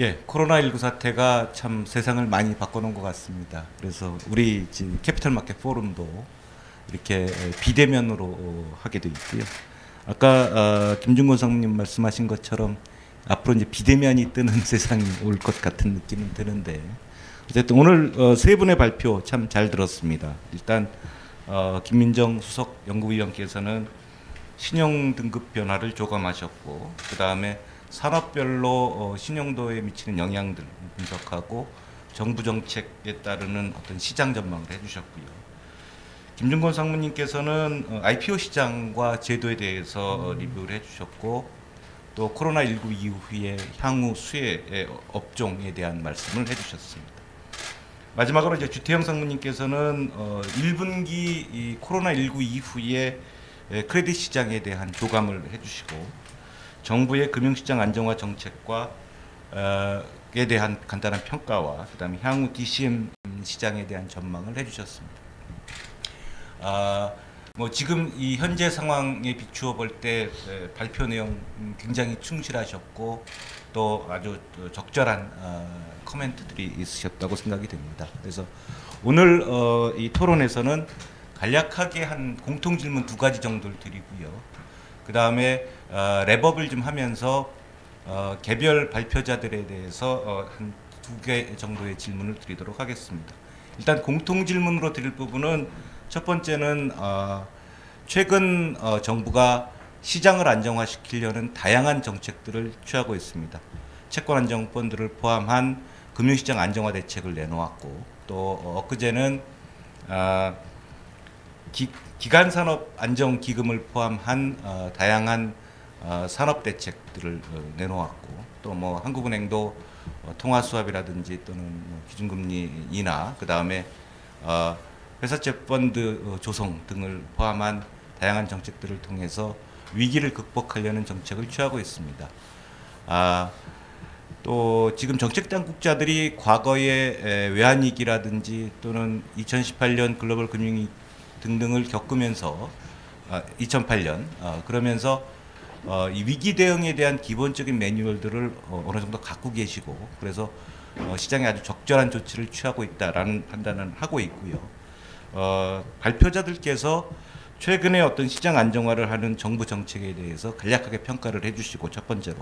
예, 코로나19 사태가 참 세상을 많이 바꿔놓은 것 같습니다. 그래서 우리 지금 캐피털 마켓 포럼도 이렇게 비대면으로 하게 돼 있고요. 아까 김준권 상무님 말씀하신 것처럼 앞으로 이제 비대면이 뜨는 세상이 올 것 같은 느낌은 드는데, 어쨌든 오늘 세 분의 발표 참 잘 들었습니다. 일단 김민정 수석 연구위원께서는 신용 등급 변화를 조감하셨고, 그 다음에 산업별로 신용도에 미치는 영향들 분석하고 정부 정책에 따르는 어떤 시장 전망을 해주셨고요. 김준권 상무님께서는 IPO 시장과 제도에 대해서 리뷰를 해주셨고, 또 코로나19 이후의 향후 수혜 업종에 대한 말씀을 해주셨습니다. 마지막으로 이제 주태영 상무님께서는 1분기 이 코로나19 이후에 크레딧 시장에 대한 조감을 해주시고, 정부의 금융시장 안정화 정책과 에 대한 간단한 평가와 그다음에 향후 DCM 시장에 대한 전망을 해주셨습니다. 뭐 지금 이 현재 상황에 비추어 볼 때 발표 내용 굉장히 충실하셨고 또 아주 적절한 코멘트들이 있으셨다고 생각이 됩니다. 그래서 오늘 이 토론에서는 간략하게 한 공통 질문 2가지 정도를 드리고요. 그 다음에 랩업을 좀 하면서 개별 발표자들에 대해서 한 2개 정도의 질문을 드리도록 하겠습니다. 일단 공통 질문으로 드릴 부분은 첫 번째는 최근 정부가 시장을 안정화시키려는 다양한 정책들을 취하고 있습니다. 채권안정펀드를 포함한 금융시장 안정화 대책을 내놓았고, 또 엊그제는 기간산업안정기금을 포함한 다양한 산업대책들을 내놓았고, 또 뭐 한국은행도 통화수합이라든지 또는 뭐 기준금리 인하, 그 다음에 회사채 펀드 조성 등을 포함한 다양한 정책들을 통해서 위기를 극복하려는 정책을 취하고 있습니다. 또 지금 정책당국자들이 과거의 외환위기라든지 또는 2018년 글로벌 금융위기 등등을 겪으면서 2008년 그러면서 이 위기 대응에 대한 기본적인 매뉴얼들을 어느 정도 갖고 계시고, 그래서 시장에 아주 적절한 조치를 취하고 있다라는 판단을 하고 있고요. 발표자들께서 최근에 어떤 시장 안정화를 하는 정부 정책에 대해서 간략하게 평가를 해주시고, 첫 번째로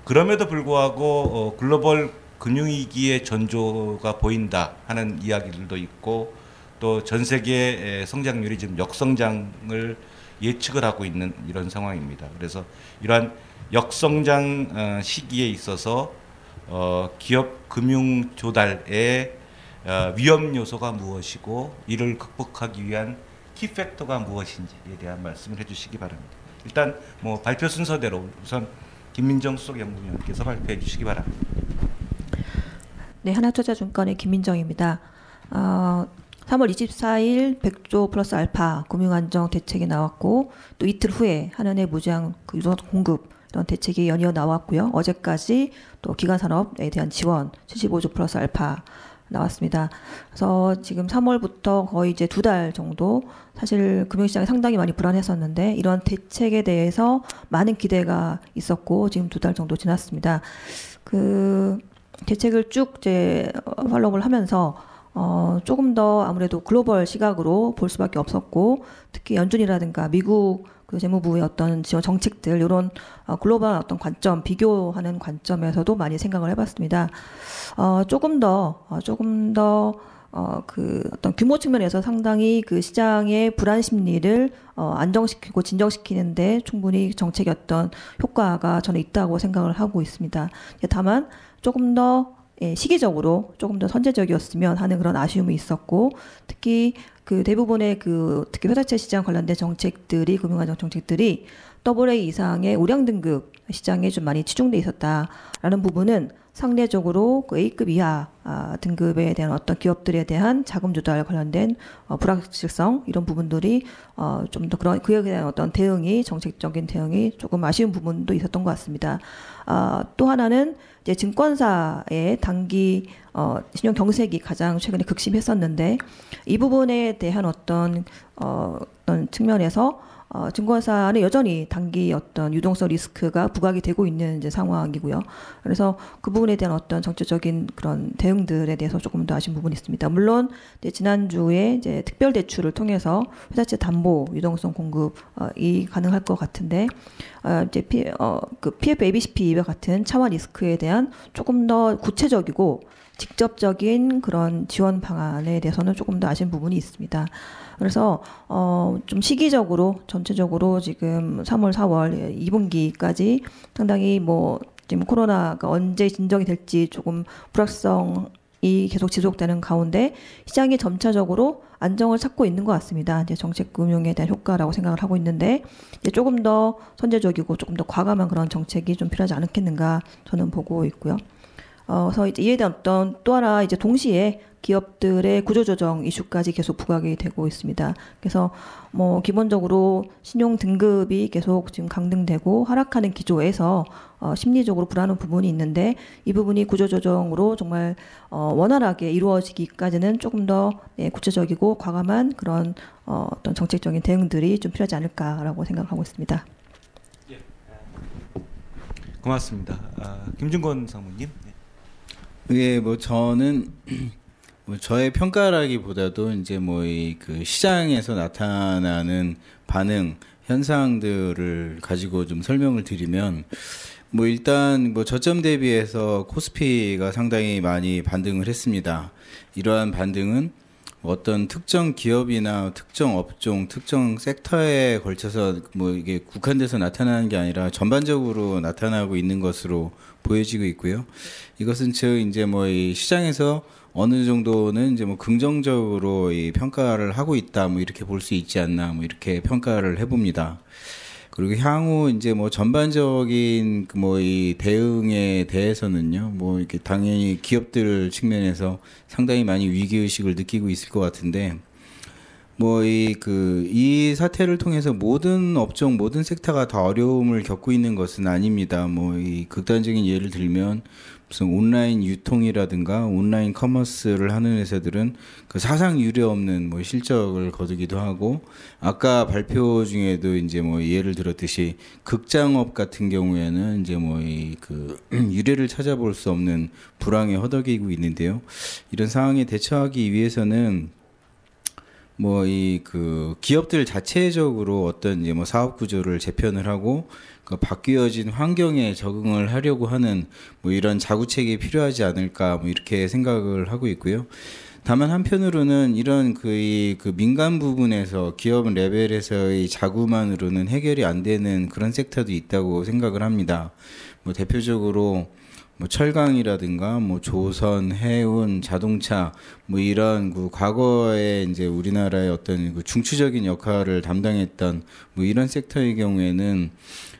그럼에도 불구하고 글로벌 금융위기의 전조가 보인다 하는 이야기들도 있고, 또 전 세계 성장률이 지금 역성장을 예측을 하고 있는 이런 상황입니다. 그래서 이러한 역성장 시기에 있어서 기업 금융 조달의 위험 요소가 무엇이고 이를 극복하기 위한 키팩터가 무엇인지에 대한 말씀을 해주시기 바랍니다. 일단 뭐 발표 순서대로 우선 김민정 수석 연구위원께서 발표해 주시기 바랍니다. 네, 하나투자증권의 김민정입니다. 3월 24일 100조 플러스 알파 금융안정 대책이 나왔고, 또 이틀 후에 한은의 무제한 유선 공급 이런 대책이 연이어 나왔고요. 어제까지 또 기간산업에 대한 지원 75조 플러스 알파 나왔습니다. 그래서 지금 3월부터 거의 이제 2달 정도 사실 금융시장이 상당히 많이 불안했었는데, 이런 대책에 대해서 많은 기대가 있었고 지금 2달 정도 지났습니다. 그 대책을 쭉 이제 팔로우를 하면서 조금 더 아무래도 글로벌 시각으로 볼 수밖에 없었고, 특히 연준이라든가 미국 그 재무부의 어떤 지원 정책들, 이런 글로벌 어떤 관점, 비교하는 관점에서도 많이 생각을 해봤습니다. 조금 더 그 어떤 규모 측면에서 상당히 그 시장의 불안 심리를 안정시키고 진정시키는데 충분히 정책의 어떤 효과가 저는 있다고 생각을 하고 있습니다. 다만 조금 더 시기적으로 조금 더 선제적이었으면 하는 그런 아쉬움이 있었고, 특히 그 대부분의 특히 회사채 시장 관련된 정책들이, 금융안정 정책들이 AA 이상의 우량 등급 시장에 좀 많이 치중돼 있었다라는 부분은 상대적으로 그 A급 이하 등급에 대한 어떤 기업들에 대한 자금 조달 관련된 불확실성, 이런 부분들이 좀 더 그에 대한 어떤 대응이, 정책적인 대응이 조금 아쉬운 부분도 있었던 것 같습니다. 또 하나는 이제 증권사의 단기 신용 경색이 가장 최근에 극심했었는데, 이 부분에 대한 어떤 측면에서 증권사는 여전히 단기 어떤 유동성 리스크가 부각이 되고 있는 이제 상황이고요. 그래서 그 부분에 대한 어떤 정책적인 그런 대응들에 대해서 조금 더 아쉬운 부분이 있습니다. 물론 이제 지난주에 이제 특별 대출을 통해서 회사채 담보 유동성 공급이 가능할 것 같은데 이제 그 PF ABCP와 같은 차원 리스크에 대한 조금 더 구체적이고 직접적인 그런 지원 방안에 대해서는 조금 더 아쉬운 부분이 있습니다. 그래서 좀 시기적으로 전체적으로 지금 3월, 4월 2분기까지 상당히 뭐 지금 코로나가 언제 진정이 될지 조금 불확성이 계속 지속되는 가운데 시장이 점차적으로 안정을 찾고 있는 것 같습니다. 이제 정책 금융에 대한 효과라고 생각을 하고 있는데 이제 조금 더 선제적이고 조금 더 과감한 그런 정책이 좀 필요하지 않겠는가 저는 보고 있고요. 그래서 이제 이에 대한 어떤 또 하나 이제 동시에 기업들의 구조조정 이슈까지 계속 부각이 되고 있습니다. 그래서 뭐 기본적으로 신용 등급이 계속 지금 강등되고 하락하는 기조에서 심리적으로 불안한 부분이 있는데 이 부분이 구조조정으로 정말 원활하게 이루어지기까지는 조금 더 구체적이고 과감한 그런 어떤 정책적인 대응들이 좀 필요하지 않을까라고 생각하고 있습니다. 고맙습니다. 김준권 상무님. 예, 뭐 저는 뭐 저의 평가라기보다도 이제 뭐 이 그 시장에서 나타나는 반응 현상들을 가지고 좀 설명을 드리면 뭐 일단 뭐 저점 대비해서 코스피가 상당히 많이 반등을 했습니다. 이러한 반등은 어떤 특정 기업이나 특정 업종, 특정 섹터에 걸쳐서 뭐 이게 국한돼서 나타나는 게 아니라 전반적으로 나타나고 있는 것으로 보여지고 있고요. 이것은 즉 이제 뭐 이 시장에서 어느 정도는 이제 뭐 긍정적으로 이 평가를 하고 있다, 뭐 이렇게 볼 수 있지 않나, 뭐 이렇게 평가를 해봅니다. 그리고 향후 이제 뭐 전반적인 뭐 이 대응에 대해서는요, 뭐 이렇게 당연히 기업들 측면에서 상당히 많이 위기의식을 느끼고 있을 것 같은데, 뭐 이 사태를 통해서 모든 업종, 모든 섹터가 다 어려움을 겪고 있는 것은 아닙니다. 뭐 이 극단적인 예를 들면 무슨 온라인 유통이라든가 온라인 커머스를 하는 회사들은 그 사상 유례 없는 뭐 실적을 거두기도 하고, 아까 발표 중에도 이제 뭐 예를 들었듯이 극장업 같은 경우에는 이제 뭐 유례를 찾아볼 수 없는 불황에 허덕이고 있는데요. 이런 상황에 대처하기 위해서는 뭐 기업들 자체적으로 어떤 이제 뭐 사업 구조를 재편을 하고 그 바뀌어진 환경에 적응을 하려고 하는 뭐 이런 자구책이 필요하지 않을까, 뭐 이렇게 생각을 하고 있고요. 다만 한편으로는 이런 그 민간 부분에서 기업 레벨에서의 자구만으로는 해결이 안 되는 그런 섹터도 있다고 생각을 합니다. 뭐 대표적으로 뭐 철강이라든가 뭐 조선, 해운, 자동차 뭐 이런 그 과거에 이제 우리나라의 어떤 그 중추적인 역할을 담당했던 뭐 이런 섹터의 경우에는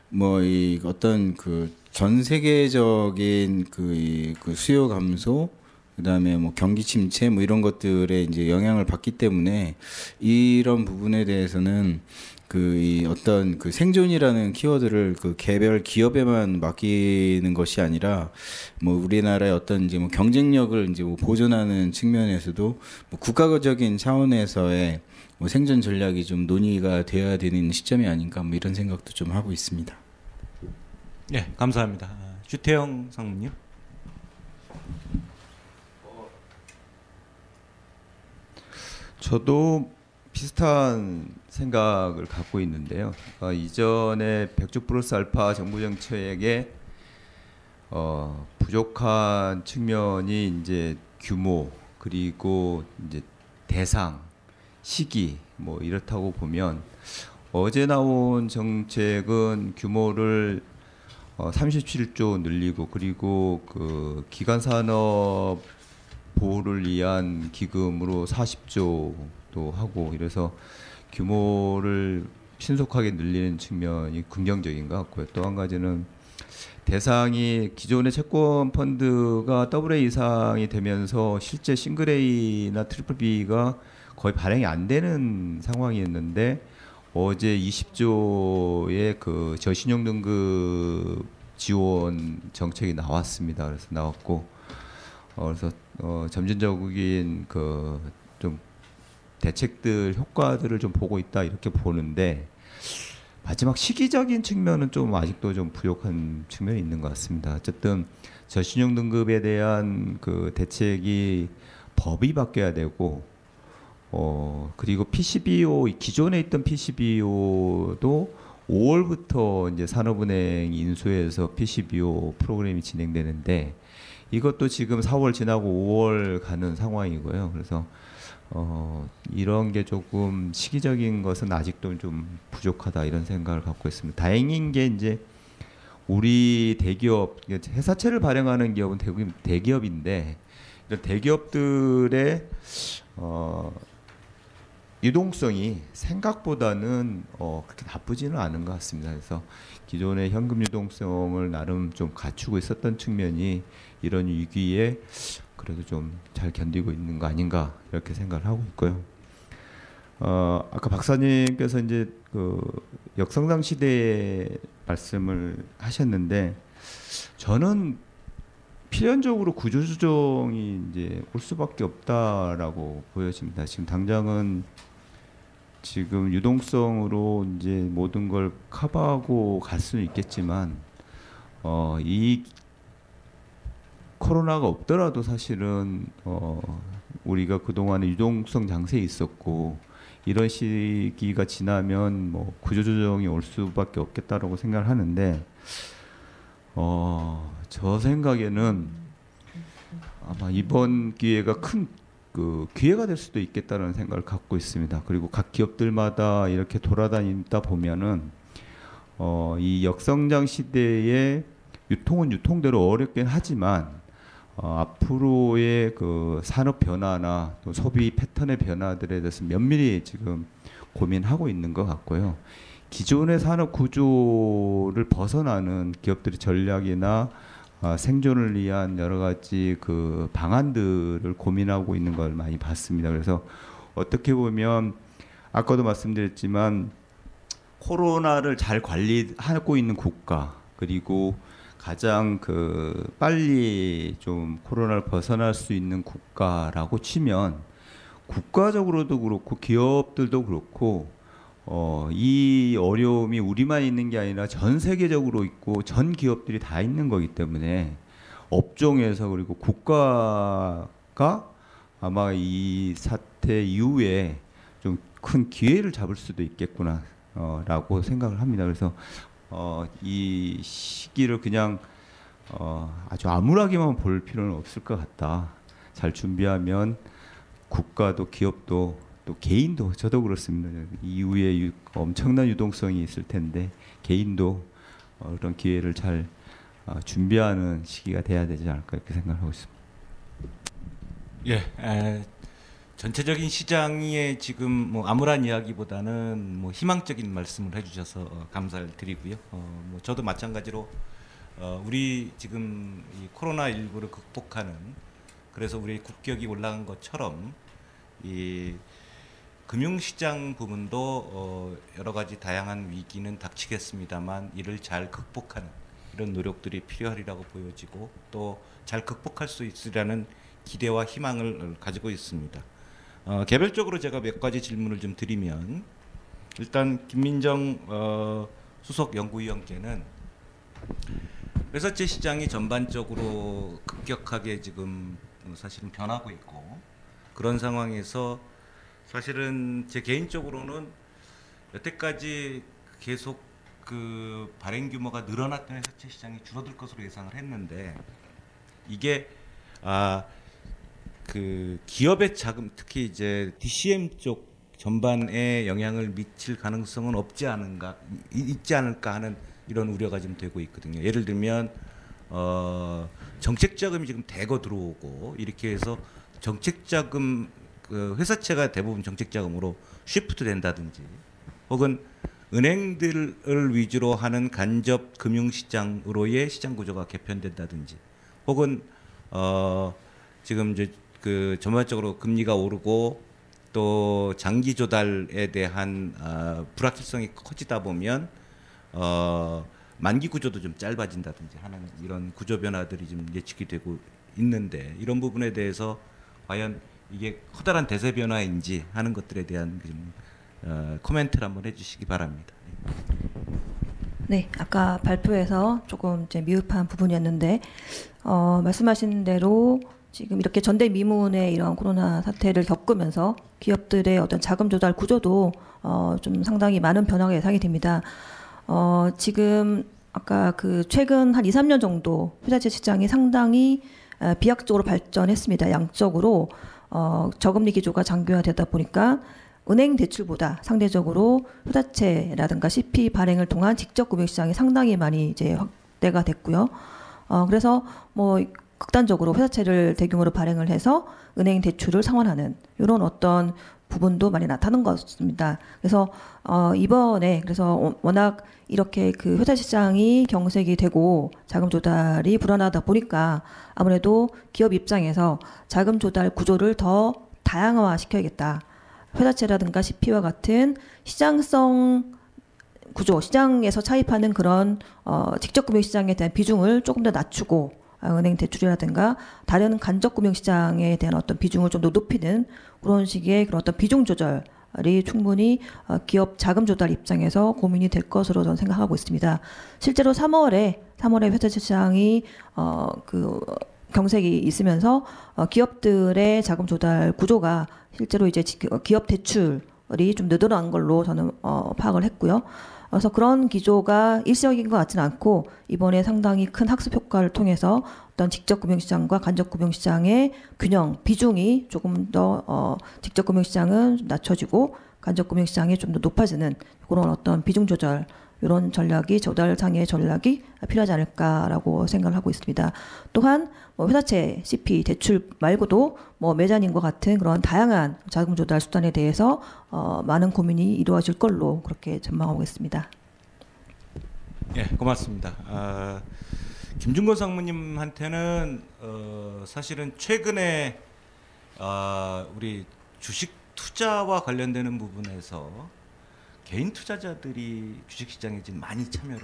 뭐 이 어떤 그 전 세계적인 그 수요 감소, 그다음에 뭐 경기 침체 뭐 이런 것들에 이제 영향을 받기 때문에 이런 부분에 대해서는 이 어떤 그 생존이라는 키워드를 그 개별 기업에만 맡기는 것이 아니라 뭐 우리나라의 어떤 이제 뭐 경쟁력을 이제 뭐 보존하는 측면에서도 뭐 국가적인 차원에서의 뭐 생존 전략이 좀 논의가 되어야 되는 시점이 아닌가, 뭐 이런 생각도 좀 하고 있습니다. 네, 감사합니다. 주태영 상무님. 저도 비슷한 생각을 갖고 있는데요. 이전에 백주 플러스 알파 정부 정책에 부족한 측면이 이제 규모, 그리고 이제 대상, 시기 뭐 이렇다고 보면 어제 나온 정책은 규모를 37조 늘리고, 그리고 그 기간 산업 보호를 위한 기금으로 40조도 하고, 이래서 규모를 신속하게 늘리는 측면이 긍정적인 것 같고요. 또 한 가지는 대상이 기존의 채권 펀드가 AA 이상이 되면서 실제 싱글 A나 BBB가 거의 발행이 안 되는 상황이었는데, 어제 20조의 그 저신용 등급 지원 정책이 나왔습니다. 그래서 나왔고, 그래서 점진적인 그 좀 대책들 효과들을 좀 보고 있다, 이렇게 보는데, 마지막 시기적인 측면은 좀 아직도 좀 부족한 측면이 있는 것 같습니다. 어쨌든 저신용 등급에 대한 그 대책이 법이 바뀌어야 되고 그리고 PCBO 기존에 있던 PCBO도 5월부터 이제 산업은행 인수해서 PCBO 프로그램이 진행되는데 이것도 지금 4월 지나고 5월 가는 상황이고요. 그래서 이런 게 조금 시기적인 것은 아직도 좀 부족하다 이런 생각을 갖고 있습니다. 다행인 게 이제 우리 대기업 회사채를 발행하는 기업은 대기업인데 이런 대기업들의 유동성이 생각보다는 그렇게 나쁘지는 않은 것 같습니다. 그래서 기존의 현금 유동성을 나름 좀 갖추고 있었던 측면이 이런 위기에 그래도 좀 잘 견디고 있는 거 아닌가 이렇게 생각을 하고 있고요. 아까 박사님께서 이제 그 역성장 시대에 말씀을 하셨는데 저는 필연적으로 구조조정이 이제 올 수밖에 없다라고 보여집니다. 지금 당장은 지금 유동성으로 이제 모든 걸 커버하고 갈 수는 있겠지만 이 코로나가 없더라도 사실은 우리가 그동안에 유동성 장세에 있었고 이런 시기가 지나면 뭐 구조조정이 올 수밖에 없겠다라고 생각을 하는데 저 생각에는 아마 이번 기회가 큰 그 기회가 될 수도 있겠다는 생각을 갖고 있습니다. 그리고 각 기업들마다 이렇게 돌아다니다 보면은 이 역성장 시대에 유통은 유통대로 어렵긴 하지만 앞으로의 그 산업 변화나 또 소비 패턴의 변화들에 대해서 면밀히 지금 고민하고 있는 것 같고요. 기존의 산업 구조를 벗어나는 기업들의 전략이나 생존을 위한 여러 가지 그 방안들을 고민하고 있는 걸 많이 봤습니다. 그래서 어떻게 보면 아까도 말씀드렸지만 코로나를 잘 관리하고 있는 국가 그리고 가장 그 빨리 좀 코로나를 벗어날 수 있는 국가라고 치면 국가적으로도 그렇고 기업들도 그렇고 이 어려움이 우리만 있는 게 아니라 전 세계적으로 있고 전 기업들이 다 있는 거기 때문에 업종에서 그리고 국가가 아마 이 사태 이후에 좀 큰 기회를 잡을 수도 있겠구나 라고 생각을 합니다. 그래서 이 시기를 그냥 아주 암울하게만 볼 필요는 없을 것 같다. 잘 준비하면 국가도 기업도 또 개인도 저도 그렇습니다. 이후에 엄청난 유동성이 있을 텐데 개인도 그런 기회를 잘 준비하는 시기가 돼야 되지 않을까 이렇게 생각하고 있습니다. 예, 전체적인 시장에 지금 뭐 암울한 이야기보다는 뭐 희망적인 말씀을 해주셔서 감사를 드리고요. 뭐 저도 마찬가지로 우리 지금 이 코로나19를 극복하는 그래서 우리 국격이 올라간 것처럼 이 금융시장 부분도 여러 가지 다양한 위기는 닥치겠습니다만 이를 잘 극복하는 이런 노력들이 필요하리라고 보여지고 또 잘 극복할 수 있으리라는 기대와 희망을 가지고 있습니다. 개별적으로 제가 몇 가지 질문을 좀 드리면 일단 김민정 수석 연구위원께는 회사채 시장이 전반적으로 급격하게 지금 사실은 변하고 있고 그런 상황에서 사실은 제 개인적으로는 여태까지 계속 그 발행 규모가 늘어났던 회사채 시장이 줄어들 것으로 예상을 했는데 이게 그 기업의 자금 특히 이제 DCM 쪽 전반에 영향을 미칠 가능성은 있지 않을까 하는 이런 우려가 좀 되고 있거든요. 예를 들면 정책 자금이 지금 대거 들어오고 이렇게 해서 정책 자금 그 회사채가 대부분 정책 자금으로 쉬프트 된다든지 혹은 은행들을 위주로 하는 간접 금융시장으로의 시장 구조가 개편된다든지 혹은 지금 이제 그 전반적으로 금리가 오르고 또 장기 조달에 대한 불확실성이 커지다 보면 만기 구조도 좀 짧아진다든지 하는 이런 구조 변화들이 좀 예측이 되고 있는데 이런 부분에 대해서 과연 이게 커다란 대세 변화인지 하는 것들에 대한 좀 코멘트를 한번 해주시기 바랍니다. 네, 아까 발표에서 조금 이제 미흡한 부분이었는데 말씀하신 대로 지금 이렇게 전대미문의 이런 코로나 사태를 겪으면서 기업들의 어떤 자금 조달 구조도 좀 상당히 많은 변화가 예상이 됩니다. 지금 아까 그 최근 한 2, 3년 정도 투자재 시장이 상당히 비약적으로 발전했습니다. 양적으로 저금리 기조가 장기화되다 보니까 은행 대출보다 상대적으로 투자채라든가 CP 발행을 통한 직접 금융 시장이 상당히 많이 이제 확대가 됐고요. 그래서 뭐 극단적으로 회사채를 대규모로 발행을 해서 은행 대출을 상환하는 이런 어떤 부분도 많이 나타난 것 같습니다. 그래서 이번에 그래서 워낙 이렇게 그 회사 시장이 경색이 되고 자금 조달이 불안하다 보니까 아무래도 기업 입장에서 자금 조달 구조를 더 다양화 시켜야겠다. 회사채라든가 CP와 같은 시장성 구조, 시장에서 차입하는 그런 직접 금융 시장에 대한 비중을 조금 더 낮추고 은행 대출이라든가 다른 간접 금융 시장에 대한 어떤 비중을 좀 더 높이는 그런 식의 그런 어떤 비중 조절이 충분히 기업 자금 조달 입장에서 고민이 될 것으로 저는 생각하고 있습니다. 실제로 3월에 회사 시장이 그 경색이 있으면서 기업들의 자금 조달 구조가 실제로 이제 기업 대출이 좀 늘어난 걸로 저는 파악을 했고요. 그래서 그런 기조가 일시적인 것 같지는 않고 이번에 상당히 큰 학습 효과를 통해서 어떤 직접 금융시장과 간접 금융시장의 균형, 비중이 조금 더 직접 금융시장은 좀 낮춰지고 간접 금융시장이 좀 더 높아지는 그런 어떤 비중 조절 이런 전략이 조달상의 전략이 필요하지 않을까라고 생각을 하고 있습니다. 또한 뭐 회사채, CP, 대출 말고도 뭐 매자님과 같은 그런 다양한 자금 조달 수단에 대해서 많은 고민이 이루어질 걸로 그렇게 전망하고 있습니다. 예, 고맙습니다. 김준건 상무님한테는 사실은 최근에 우리 주식 투자와 관련되는 부분에서 개인 투자자들이 주식시장에 지금 많이 참여를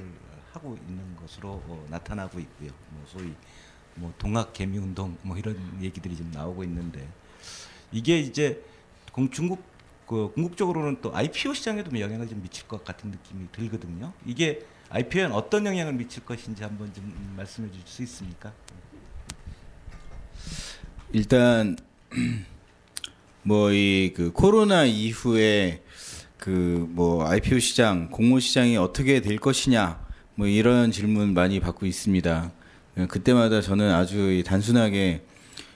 하고 있는 것으로 나타나고 있고요. 뭐 소위 뭐 동학 개미 운동 뭐 이런 얘기들이 지금 나오고 있는데 이게 이제 궁극적으로는 또 IPO 시장에도 영향을 좀 미칠 것 같은 느낌이 들거든요. 이게 IPO에는 어떤 영향을 미칠 것인지 한번 좀 말씀해 주실 수 있습니까? 일단 뭐 이 그 코로나 이후에 그 뭐 IPO 시장, 공모 시장이 어떻게 될 것이냐 뭐 이런 질문 많이 받고 있습니다. 그때마다 저는 아주 단순하게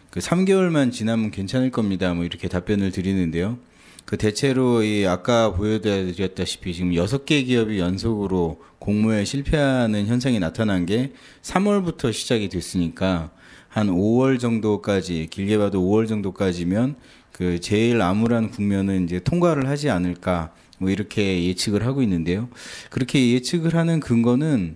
그 3개월만 지나면 괜찮을 겁니다. 뭐 이렇게 답변을 드리는데요. 그 대체로 이 아까 보여드렸다시피 지금 6개 기업이 연속으로 공모에 실패하는 현상이 나타난 게 3월부터 시작이 됐으니까 한 5월 정도까지, 길게 봐도 5월 정도까지면 그 제일 암울한 국면은 이제 통과를 하지 않을까 뭐 이렇게 예측을 하고 있는데요. 그렇게 예측을 하는 근거는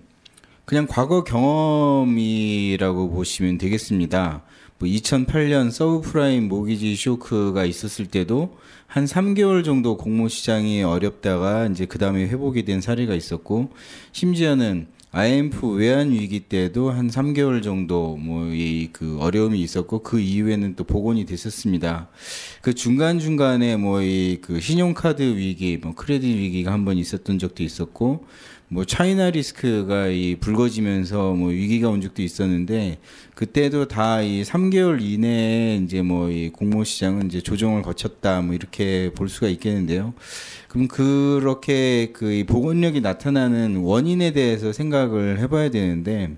그냥 과거 경험이라고 보시면 되겠습니다. 뭐 2008년 서브프라임 모기지 쇼크가 있었을 때도 한 3개월 정도 공모 시장이 어렵다가 이제 그 다음에 회복이 된 사례가 있었고, 심지어는 IMF 외환 위기 때도 한 3개월 정도 뭐 이 그 어려움이 있었고 그 이후에는 또 복원이 됐었습니다. 그 중간중간에 뭐 이 그 신용카드 위기, 뭐 크레딧 위기가 한 번 있었던 적도 있었고, 뭐 차이나 리스크가 이 불거지면서 뭐 위기가 온 적도 있었는데 그때도 다 이 3개월 이내에 이제 뭐 이 공모 시장은 이제 조정을 거쳤다 뭐 이렇게 볼 수가 있겠는데요. 그럼 그렇게 그 이 복원력이 나타나는 원인에 대해서 생각을 해봐야 되는데,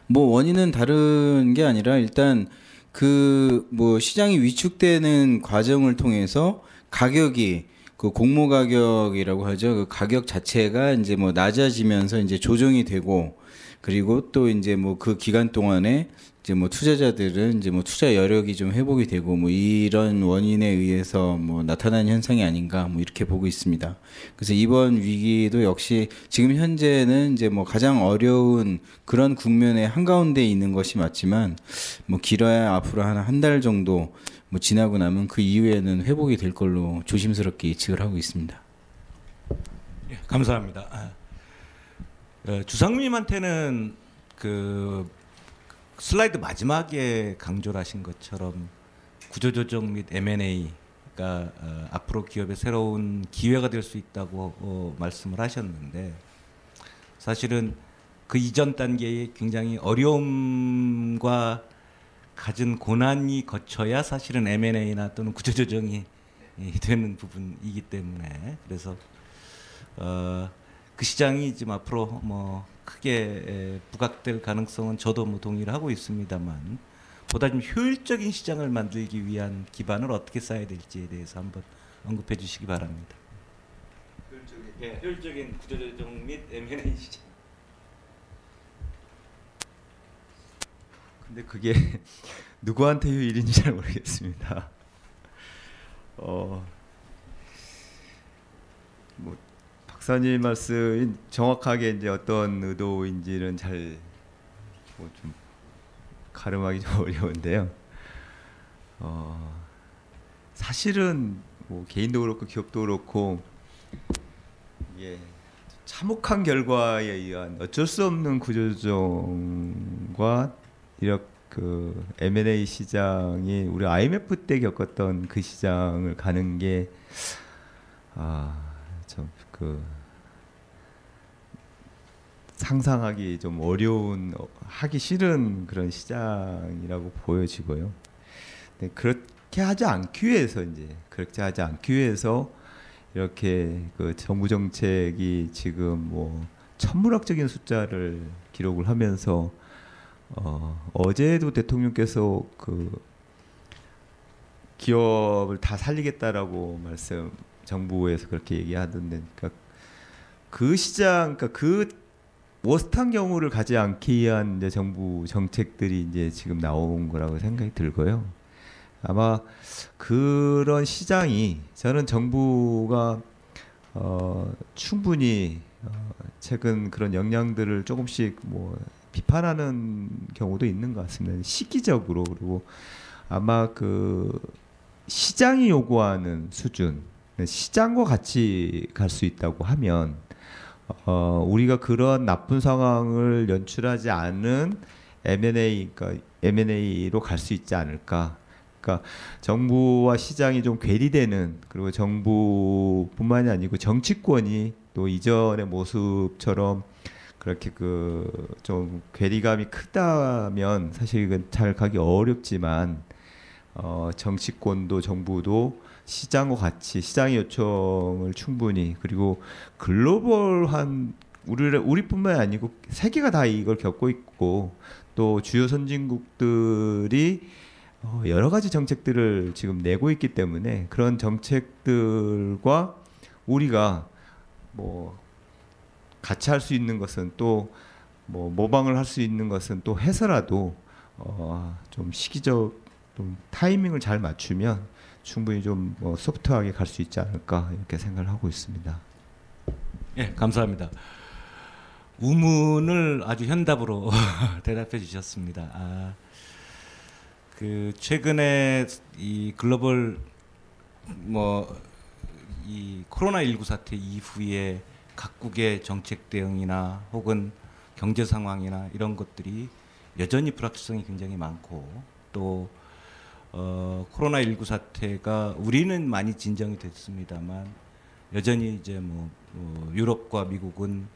뭐 원인은 다른 게 아니라 일단 그 뭐 시장이 위축되는 과정을 통해서 가격이 그 공모 가격이라고 하죠. 그 가격 자체가 이제 뭐 낮아지면서 이제 조정이 되고, 그리고 또 이제 뭐 그 기간 동안에 이제 뭐 투자자들은 이제 뭐 투자 여력이 좀 회복이 되고 뭐 이런 원인에 의해서 뭐 나타난 현상이 아닌가 뭐 이렇게 보고 있습니다. 그래서 이번 위기도 역시 지금 현재는 이제 뭐 가장 어려운 그런 국면의 한가운데 있는 것이 맞지만, 뭐 길어야 앞으로 한 달 정도 뭐 지나고 나면 그 이후에는 회복이 될 걸로 조심스럽게 예측을 하고 있습니다. 예, 감사합니다. 주상님한테는 그 슬라이드 마지막에 강조를 하신 것처럼 구조조정 및 M&A가 앞으로 기업의 새로운 기회가 될 수 있다고 말씀을 하셨는데, 사실은 그 이전 단계에 굉장히 어려움과 갖은 고난이 거쳐야 사실은 M&A나 또는 구조조정이 되는 부분이기 때문에 그래서 그 시장이 지금 앞으로 뭐 크게 부각될 가능성은 저도 뭐 동의를 하고 있습니다만 보다 좀 효율적인 시장을 만들기 위한 기반을 어떻게 쌓아야 될지에 대해서 한번 언급해 주시기 바랍니다. 효율적인 구조조정 및 M&A 시장. 근데 그게 누구한테 효율인지 잘 모르겠습니다. 뭐 박사님 말씀이 정확하게 이제 어떤 의도인지는 잘 뭐 좀 가름하기 좀 어려운데요. 사실은 뭐 개인도 그렇고 기업도 그렇고 이게 참혹한 결과에 의한 어쩔 수 없는 구조조정과 이렇게 그 M&A 시장이 우리 IMF 때 겪었던 그 시장을 가는 게 좀 그 상상하기 좀 어려운 하기 싫은 그런 시장이라고 보여지고요. 네, 그렇게 하지 않기 위해서 이렇게 그 정부 정책이 지금 뭐 천문학적인 숫자를 기록을 하면서 어제도 대통령께서 그 기업을 다 살리겠다라고 정부에서 그렇게 얘기하던데, 그러니까 그 시장, 그러니까 그 워스트한 경우를 가지 않기 위한 이제 정부 정책들이 이제 지금 나온 거라고 생각이 들고요. 아마 그런 시장이 저는 정부가 충분히 최근 그런 역량들을 조금씩 뭐 비판하는 경우도 있는 것 같습니다. 시기적으로. 그리고 아마 그 시장이 요구하는 수준, 시장과 같이 갈 수 있다고 하면 우리가 그런 나쁜 상황을 연출하지 않은 M&A, 그러니까 M&A로 갈 수 있지 않을까. 그러니까 정부와 시장이 좀 괴리되는, 그리고 정부뿐만이 아니고 정치권이 또 이전의 모습처럼 그렇게 그 좀 괴리감이 크다면 사실 이건 잘 가기 어렵지만 정치권도 정부도 시장과 같이 시장의 요청을 충분히, 그리고 글로벌한 우리뿐만이 아니고 세계가 다 이걸 겪고 있고 또 주요 선진국들이 여러 가지 정책들을 지금 내고 있기 때문에 그런 정책들과 우리가 뭐 같이 할 수 있는 것은 또 뭐 모방을 할 수 있는 것은 또 해서라도 좀 시기적 좀 타이밍을 잘 맞추면 충분히 좀 소프트하게 갈 수 있지 않을까 이렇게 생각을 하고 있습니다. 예, 감사합니다. 우문을 아주 현답으로 대답해 주셨습니다. 그 최근에 이 글로벌 이 코로나19 사태 이후에 각국의 정책 대응이나 혹은 경제 상황이나 이런 것들이 여전히 불확실성이 굉장히 많고 또 코로나19 사태가 우리는 많이 진정이 됐습니다만 여전히 이제 유럽과 미국은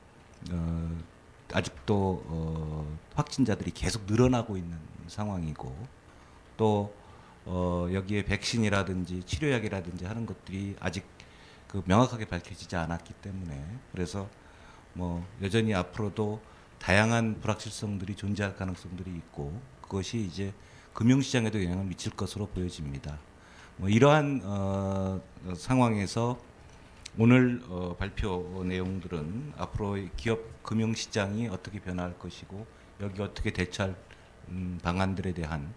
아직도 확진자들이 계속 늘어나고 있는 상황이고 또 여기에 백신이라든지 치료약이라든지 하는 것들이 아직 그 명확하게 밝혀지지 않았기 때문에 그래서 여전히 앞으로도 다양한 불확실성들이 존재할 가능성들이 있고 그것이 이제 금융시장에도 영향을 미칠 것으로 보여집니다. 이러한 상황에서 오늘 발표 내용들은 앞으로 기업 금융시장이 어떻게 변화할 것이고 여기 어떻게 대처할 방안들에 대한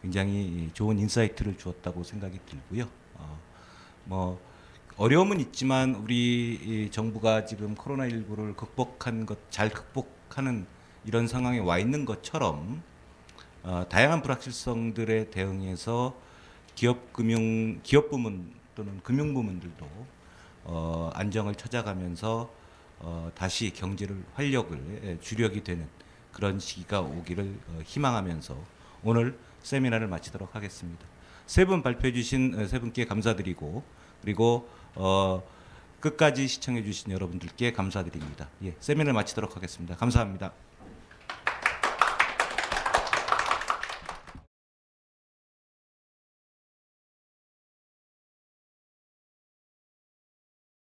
굉장히 좋은 인사이트를 주었다고 생각이 들고요. 어려움은 있지만 우리 정부가 지금 코로나19를 잘 극복하는 이런 상황에 와 있는 것처럼 다양한 불확실성들에 대응해서 기업 부문 또는 금융 부문들도 안정을 찾아가면서 다시 경제를 활력을 주력이 되는 그런 시기가 오기를 희망하면서 오늘 세미나를 마치도록 하겠습니다. 세 분 발표해 주신 세 분께 감사드리고 그리고 끝까지 시청해 주신 여러분들께 감사드립니다. 예, 세미나를 마치도록 하겠습니다. 감사합니다.